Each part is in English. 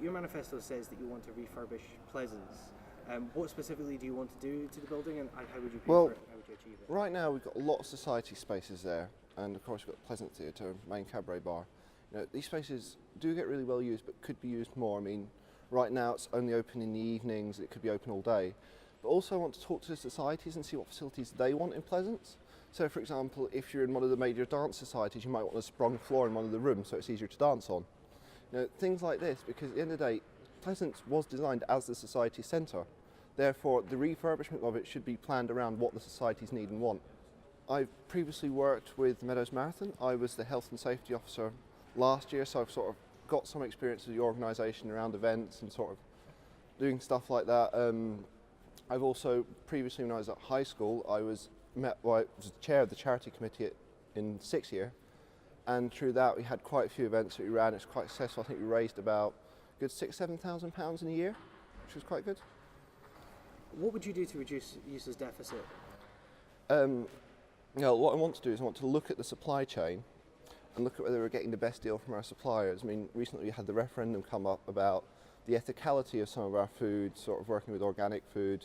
Your manifesto says that you want to refurbish Pleasance. What specifically do you want to do to the building, and how would you pay for it? How would you achieve it? Right now we've got a lot of society spaces there, and of course we've got Pleasance Theatre, main cabaret bar. These spaces do get really well used, but could be used more. I mean, right now it's only open in the evenings, it could be open all day. But also I want to talk to the societies and see what facilities they want in Pleasance. So for example, if you're in one of the major dance societies, you might want a sprung floor in one of the rooms so it's easier to dance on. Things like this, because at the end of the day, Pleasance was designed as the society centre. Therefore, the refurbishment of it should be planned around what the societies need and want. I've previously worked with Meadows Marathon. I was the health and safety officer last year, so I've sort of got some experience with the organisation around events and sort of doing stuff like that. I've also previously, when I was at high school, I was the chair of the charity committee in 6th year, and through that we had quite a few events that we ran. It's quite successful. I think we raised about a good £6,000–7,000 in a year, which was quite good. What would you do to reduce EUSA's deficit? What I want to do is I want to look at the supply chain and look at whether we're getting the best deal from our suppliers. I mean, recently we had the referendum come up about the ethicality of some of our food, sort of working with organic food.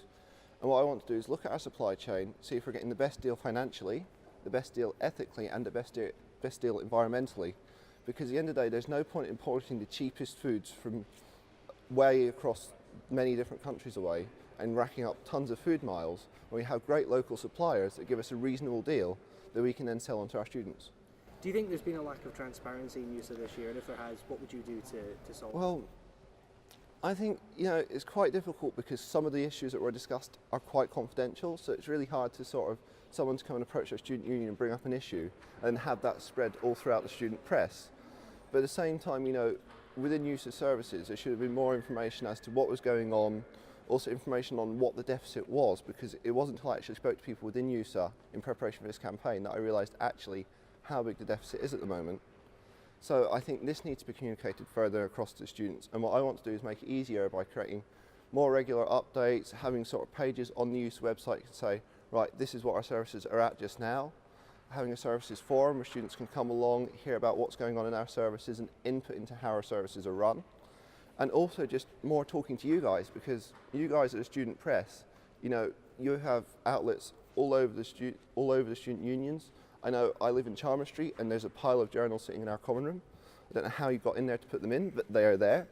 And what I want to do is look at our supply chain, see if we're getting the best deal financially, the best deal ethically, and the best deal environmentally. Because at the end of the day, there's no point importing the cheapest foods from way across many different countries away and racking up tons of food miles when we have great local suppliers that give us a reasonable deal that we can then sell on to our students. Do you think there's been a lack of transparency in EUSA this year? And if there has, what would you do to solve it? Well, I think it's quite difficult because some of the issues that were discussed are quite confidential, so it's really hard to someone to come and approach our student union and bring up an issue and have that spread all throughout the student press. But at the same time, within EUSA services, there should have been more information as to what was going on, also information on what the deficit was, because it wasn't until I actually spoke to people within EUSA in preparation for this campaign that I realised actually how big the deficit is at the moment. So I think this needs to be communicated further across to students, and what I want to do is make it easier by creating more regular updates, having sort of pages on the EUSA website to say, right, this is what our services are at just now, having a services forum where students can come along, hear about what's going on in our services and input into how our services are run. And also just more talking to you guys, because you guys are the student press. You have outlets all over the student unions. I know I live in Chalmers Street and there's a pile of journals sitting in our common room. I don't know how you got in there to put them in, but they are there.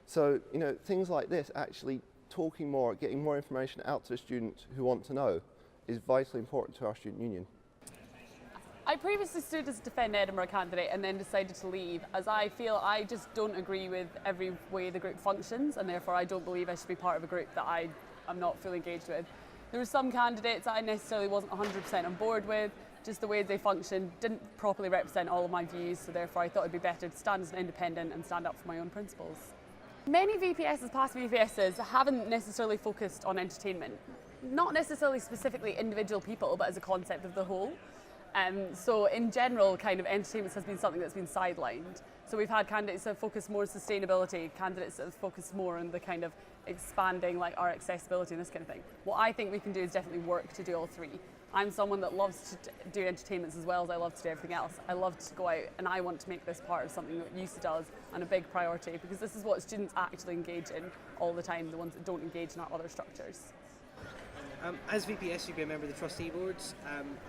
So, things like this, actually talking more, getting more information out to the students who want to know is vitally important to our student union. I previously stood as a Defend Edinburgh candidate and then decided to leave, as I feel I just don't agree with every way the group functions, and therefore I don't believe I should be part of a group that I am not fully engaged with. There were some candidates I necessarily wasn't 100% on board with, just the way they functioned didn't properly represent all of my views, so therefore I thought it'd be better to stand as an independent and stand up for my own principles. Many VPSs, past VPSs, haven't necessarily focused on entertainment. Not necessarily specifically individual people, but as a concept of the whole. So in general, kind of entertainment has been something that's been sidelined. So we've had candidates that have focused more on sustainability, candidates that have focused more on the kind of expanding like our accessibility and this kind of thing. What I think we can do is definitely work to do all three. I'm someone that loves to do entertainments as well as I love to do everything else. I love to go out and I want to make this part of something that EUSA does and a big priority, because this is what students actually engage in all the time, the ones that don't engage in our other structures. As VPS, you'd be a member of the trustee boards,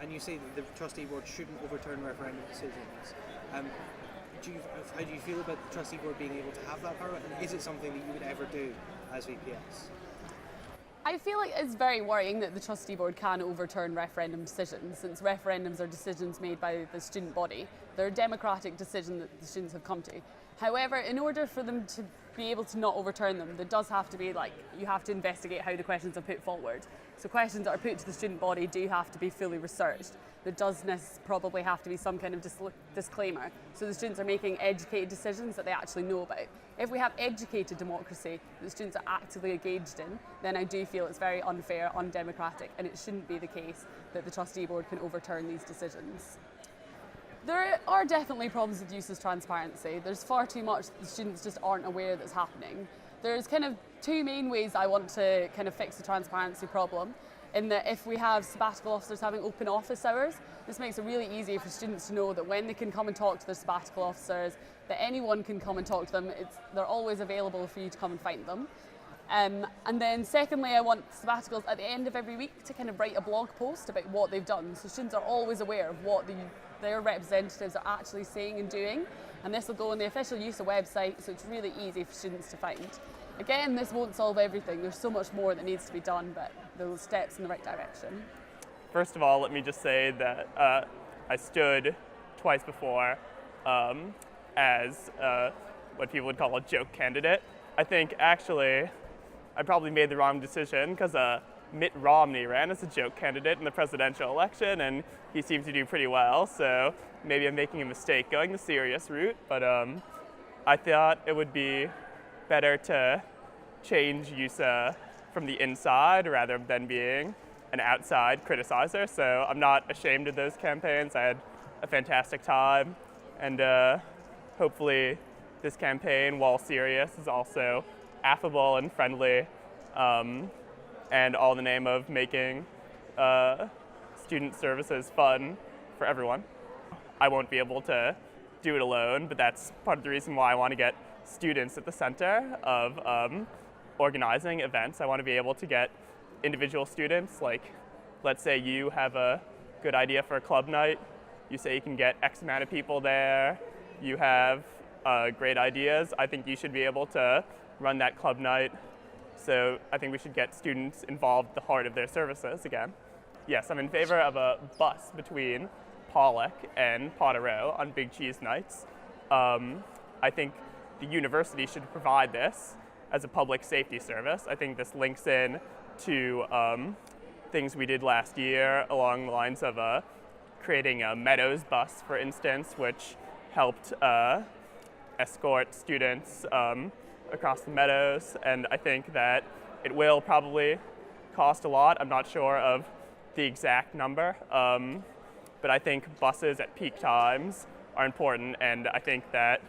and you say that the trustee board shouldn't overturn referendum decisions. How do you feel about the trustee board being able to have that power, and is it something that you would ever do as VPS? I feel like it's very worrying that the trustee board can overturn referendum decisions, since referendums are decisions made by the student body. They're a democratic decision that the students have come to. However, in order for them to be able to not overturn them, there does have to be you have to investigate how the questions are put forward. So questions that are put to the student body do have to be fully researched. There does probably have to be some kind of disclaimer, so the students are making educated decisions that they actually know about. If we have educated democracy that the students are actively engaged in, then I do feel it's very unfair, undemocratic, and it shouldn't be the case that the trustee board can overturn these decisions. There are definitely problems with EUSA's transparency. There's far too much that the students just aren't aware that's happening. There's kind of two main ways I want to kind of fix the transparency problem. in that if we have sabbatical officers having open office hours, this makes it really easy for students to know that when they can come and talk to their sabbatical officers, that anyone can come and talk to them. They're always available for you to come and find them. And then secondly, I want sabbaticals at the end of every week to kind of write a blog post about what they've done. So students are always aware of what their representatives are actually saying and doing. And this will go on the official EUSA website, so it's really easy for students to find. Again, this won't solve everything. There's so much more that needs to be done, but those steps in the right direction. First of all, let me just say that I stood twice before as what people would call a joke candidate. I think actually I probably made the wrong decision because Mitt Romney ran as a joke candidate in the presidential election and he seemed to do pretty well, so maybe I'm making a mistake going the serious route, but I thought it would be better to change EUSA from the inside rather than being an outside criticizer. So I'm not ashamed of those campaigns. I had a fantastic time, and hopefully this campaign, while serious, is also affable and friendly, and all in the name of making student services fun for everyone. I won't be able to do it alone, but that's part of the reason why I want to get students at the center of organizing events. I want to be able to get individual students, like let's say you have a good idea for a club night, you say you can get X amount of people there, you have great ideas, I think you should be able to run that club night. So I think we should get students involved at the heart of their services again. Yes, I'm in favor of a bus between Pollock and Potterrow on Big Cheese nights. I think the university should provide this as a public safety service. I think this links in to things we did last year along the lines of creating a Meadows bus, for instance, which helped escort students across the Meadows. And I think that it will probably cost a lot. I'm not sure of the exact number, but I think buses at peak times are important, and I think that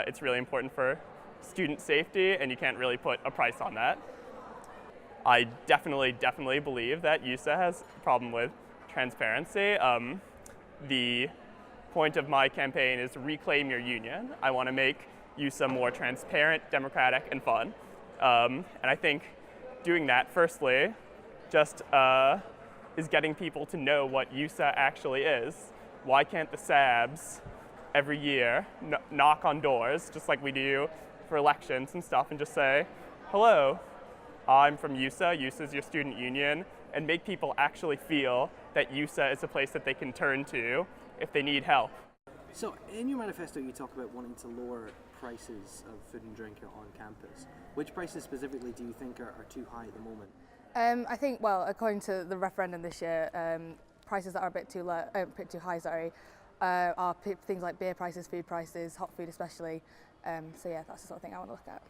it's really important for student safety, and you can't really put a price on that. I definitely believe that EUSA has a problem with transparency. The point of my campaign is to reclaim your union. I want to make EUSA more transparent, democratic, and fun. And I think doing that, firstly, just is getting people to know what EUSA actually is. Why can't the SABs every year knock on doors, just like we do for elections and stuff, and just say, hello, I'm from EUSA, EUSA is your student union, and make people actually feel that EUSA is a place that they can turn to if they need help. So in your manifesto you talk about wanting to lower prices of food and drink on campus. Which prices specifically do you think are too high at the moment? I think, well, according to the referendum this year, prices that are a bit too high, are things like beer prices, food prices, hot food especially. So yeah, that's the sort of thing I want to look at.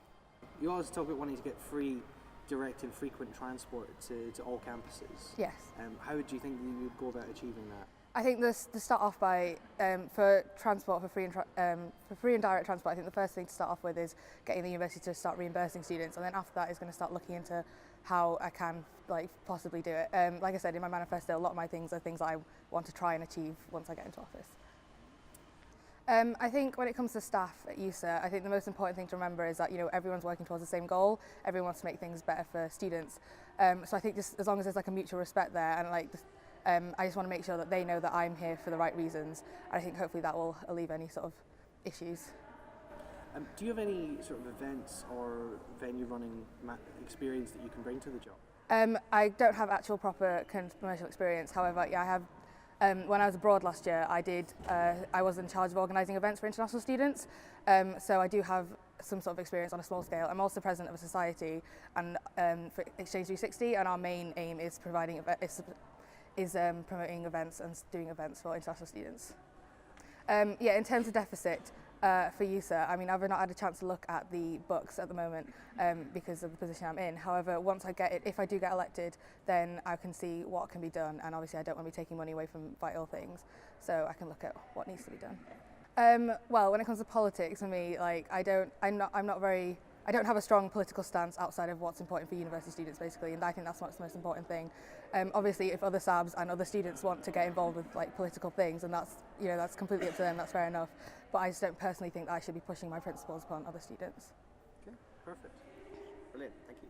You always talk about wanting to get free, direct and frequent transport to all campuses. Yes. How do you think you would go about achieving that? I think to start off by, for transport, for free and direct transport, I think the first thing to start off with is getting the university to start reimbursing students, and then after that is going to start looking into how I can possibly do it. Like I said in my manifesto, a lot of my things are things that I want to try and achieve once I get into office. I think when it comes to staff at EUSA, I think the most important thing to remember is that everyone's working towards the same goal. Everyone wants to make things better for students. So I think just as long as there's a mutual respect there, and I just want to make sure that they know that I'm here for the right reasons. And I think hopefully that will alleviate any sort of issues. Do you have any sort of events or venue running experience that you can bring to the job? I don't have actual proper commercial experience. However, yeah, I have. When I was abroad last year, I was in charge of organising events for international students. So I do have some sort of experience on a small scale. I'm also president of a society and for Exchange 360, and our main aim is promoting events and doing events for international students. Yeah, in terms of deficit for EUSA, I mean, I've not had a chance to look at the books at the moment because of the position I'm in. However, once I get it, if I do get elected, then I can see what can be done, and obviously I don't want to be taking money away from vital things, so I can look at what needs to be done. Well, when it comes to politics, for me, I I don't have a strong political stance outside of what's important for university students, basically, and I think that's what's the most important thing. Obviously, if other SABs and other students want to get involved with like political things, and that's, you know, that's completely up to them, that's fair enough. But I just don't personally think that I should be pushing my principles upon other students. Okay, perfect. Brilliant, thank you.